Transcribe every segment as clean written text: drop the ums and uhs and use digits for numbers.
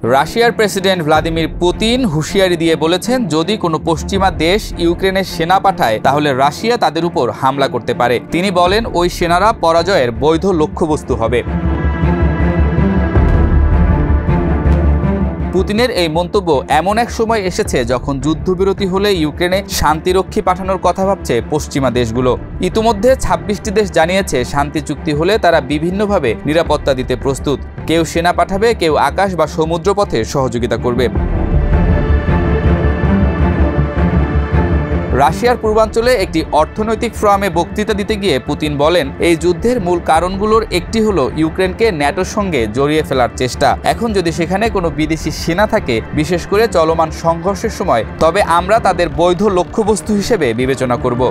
রাশিয়ার president Vladimir Putin হুঁশিয়ারি দিয়ে বলেছেন, যদি কোনো পশ্চিমা দেশ ইউক্রেনে সেনা পাঠায় তাহলে রাশিয়া তাদের উপর হামলা করতে পারে। তিনি বলেন, ওই সেনারা পরাজয়ের বৈধ লক্ষ্যবস্তু হবে। পুতিনের এই মন্তব্য এমন এক সময় এসেছে যখন যুদ্ধবিরতি হলে ইউক্রেনে শান্তিরক্ষী পাঠানোর কথা ভাবছে পশ্চিমা দেশগুলো। ইতিমধ্যে ২৬টি দেশ জানিয়েছে শান্তি চুক্তি হলে তারা বিভিন্নভাবে নিরাপত্তা দিতে প্রস্তুত। কেউ সেনা পাঠাবে, কেউ আকাশ বা সমুদ্রপথে সহযোগিতা করবে। রাশিয়ার পূর্বাঞ্চলে একটি অর্থনৈতিক ফোরামে বক্তৃতা দিতে গিয়ে পুতিন বলেন, এই যুদ্ধের মূল কারণগুলোর একটি হলো ইউক্রেনকে ন্যাটোর সঙ্গে জড়িয়ে ফেলার চেষ্টা। এখন যদি সেখানে কোনো বিদেশি সেনা থাকে, বিশেষ করে চলমান সংঘর্ষের সময়, তবে আমরা তাদের বৈধ লক্ষ্যবস্তু হিসেবে বিবেচনা করব।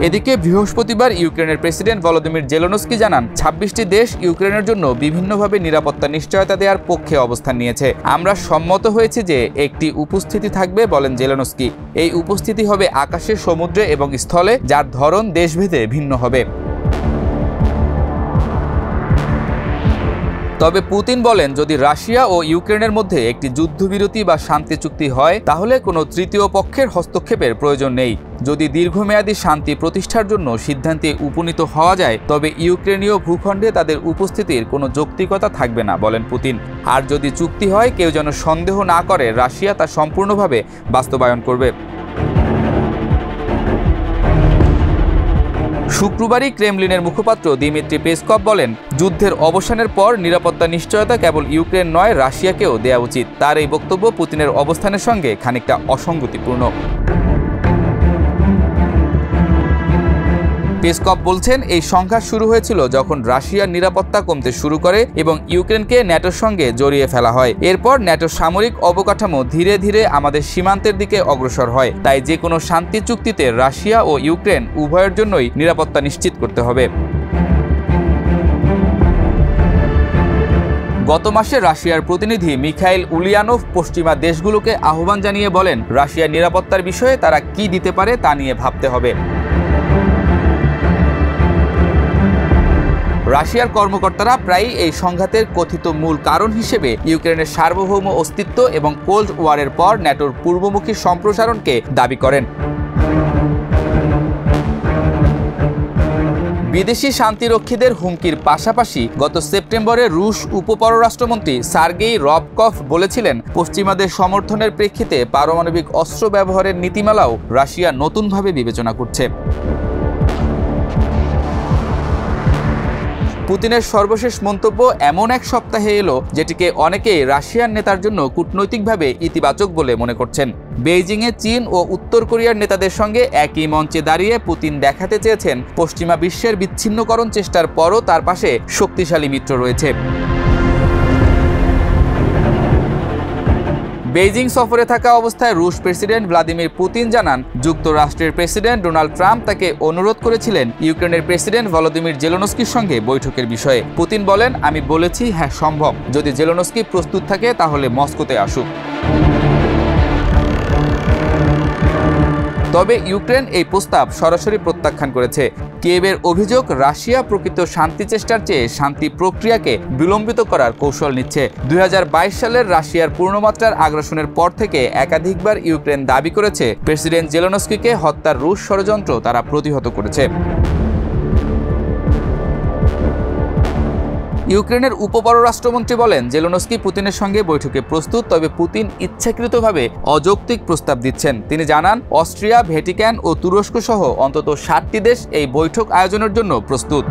এদিকে বৃহস্পতিবার ইউক্রেনের প্রেসিডেন্ট ভলোদিমির জেলেনস্কি জানান, ২৬টি দেশ ইউক্রেনের জন্য বিভিন্নভাবে নিরাপত্তা নিশ্চয়তা দেওয়ার পক্ষে অবস্থান নিয়েছে। আমরা সম্মত হয়েছি যে একটি উপস্থিতি থাকবে, বলেন জেলেনস্কি। এই উপস্থিতি হবে আকাশে, সমুদ্রে এবং স্থলে, যার ধরন দেশভেদে ভিন্ন হবে। তবে পুতিন বলেন, যদি রাশিয়া ও ইউক্রেনের মধ্যে একটি যুদ্ধবিরতি বা শান্তি চুক্তি হয় তাহলে কোনো তৃতীয় পক্ষের হস্তক্ষেপের প্রয়োজন নেই। যদি দীর্ঘমেয়াদী শান্তি প্রতিষ্ঠার জন্য সিদ্ধান্তে উপনীত হওয়া যায় তবে ইউক্রেনীয় ভূখণ্ডে তাদের উপস্থিতির কোনো যৌক্তিকতা থাকবে না, বলেন পুতিন। আর যদি চুক্তি হয়, কেউ যেন সন্দেহ না করে রাশিয়া তা সম্পূর্ণভাবে বাস্তবায়ন করবে। শুক্রবারই ক্রেমলিনের মুখপাত্র দিমিত্রি পেসকভ বলেন, যুদ্ধের অবসানের পর নিরাপত্তা নিশ্চয়তা কেবল ইউক্রেন নয়, রাশিয়াকেও দেওয়া উচিত। তার এই বক্তব্য পুতিনের অবস্থানের সঙ্গে খানিকটা অসঙ্গতিপূর্ণ। পেসকভ বলছেন, এই সংঘাত শুরু হয়েছিল যখন রাশিয়ার নিরাপত্তা কমতে শুরু করে এবং ইউক্রেনকে ন্যাটোর সঙ্গে জড়িয়ে ফেলা হয়। এরপর ন্যাটোর সামরিক অবকাঠামো ধীরে ধীরে আমাদের সীমান্তের দিকে অগ্রসর হয়। তাই যে কোনো শান্তি চুক্তিতে রাশিয়া ও ইউক্রেন উভয়ের জন্যই নিরাপত্তা নিশ্চিত করতে হবে। গত মাসে রাশিয়ার প্রতিনিধি মিখাইল উলিয়ানোভ পশ্চিমা দেশগুলোকে আহ্বান জানিয়ে বলেন, রাশিয়ার নিরাপত্তার বিষয়ে তারা কি দিতে পারে তা নিয়ে ভাবতে হবে। রাশিয়ার কর্মকর্তারা প্রায়ই এই সংঘাতের কথিত মূল কারণ হিসেবে ইউক্রেনের সার্বভৌম অস্তিত্ব এবং কোল্ড ওয়ারের পর ন্যাটোর পূর্বমুখী সম্প্রসারণকে দাবি করেন। বিদেশি শান্তিরক্ষীদের হুমকির পাশাপাশি গত সেপ্টেম্বরে রুশ উপপররাষ্ট্রমন্ত্রী সার্গেই রবকভ বলেছিলেন, পশ্চিমাদের সমর্থনের প্রেক্ষিতে পারমাণবিক অস্ত্র ব্যবহারের নীতিমালাও রাশিয়া নতুনভাবে বিবেচনা করছে। পুতিনের সর্বশেষ মন্তব্য এমন এক সপ্তাহে এলো যেটিকে অনেকেই রাশিয়ার নেতার জন্য কূটনৈতিকভাবে ইতিবাচক বলে মনে করছেন। বেইজিংয়ে চীন ও উত্তর কোরিয়ার নেতাদের সঙ্গে একই মঞ্চে দাঁড়িয়ে পুতিন দেখাতে চেয়েছেন, পশ্চিমা বিশ্বের বিচ্ছিন্নকরণ চেষ্টার পরও তার পাশে শক্তিশালী মিত্র রয়েছে। বেইজিং সফরে থাকা অবস্থায় রুশ প্রেসিডেন্ট ভ্লাদিমির পুতিন জানান, যুক্তরাষ্ট্রের প্রেসিডেন্ট ডোনাল্ড ট্রাম্প তাকে অনুরোধ করেছিলেন ইউক্রেনের প্রেসিডেন্ট ভলোদিমির জেলেনস্কির সঙ্গে বৈঠকের বিষয়ে। পুতিন বলেন, আমি বলেছি হ্যাঁ সম্ভব, যদি জেলেনস্কি প্রস্তুত থাকে তাহলে মস্কোতে আসুক। তবে ইউক্রেন এই প্রস্তাব সরাসরি প্রত্যাখ্যান করেছে। কিয়েভের অভিযোগ, রাশিয়া প্রকৃত শান্তি চেষ্টার চেয়ে শান্তি প্রক্রিয়াকে বিলম্বিত করার কৌশল নিচ্ছে। ২০২২ সালের রাশিয়ার পূর্ণমাত্রার আগ্রাসনের পর থেকে একাধিকবার ইউক্রেন দাবি করেছে প্রেসিডেন্ট জেলেনস্কিকে হত্যার রুশ ষড়যন্ত্র তারা প্রতিহত করেছে। ইউক্রেনের উপপররাষ্ট্রমন্ত্রী বলেন, জেলেনস্কি পুতিনের সঙ্গে বৈঠকে প্রস্তুত, তবে পুতিন ইচ্ছাকৃতভাবে অযৌক্তিক প্রস্তাব দিচ্ছেন। তিনি জানান, অস্ট্রিয়া, ভ্যাটিকান ও তুরস্ক সহ অন্তত ৭টি দেশ এই বৈঠক আয়োজনের জন্য প্রস্তুত।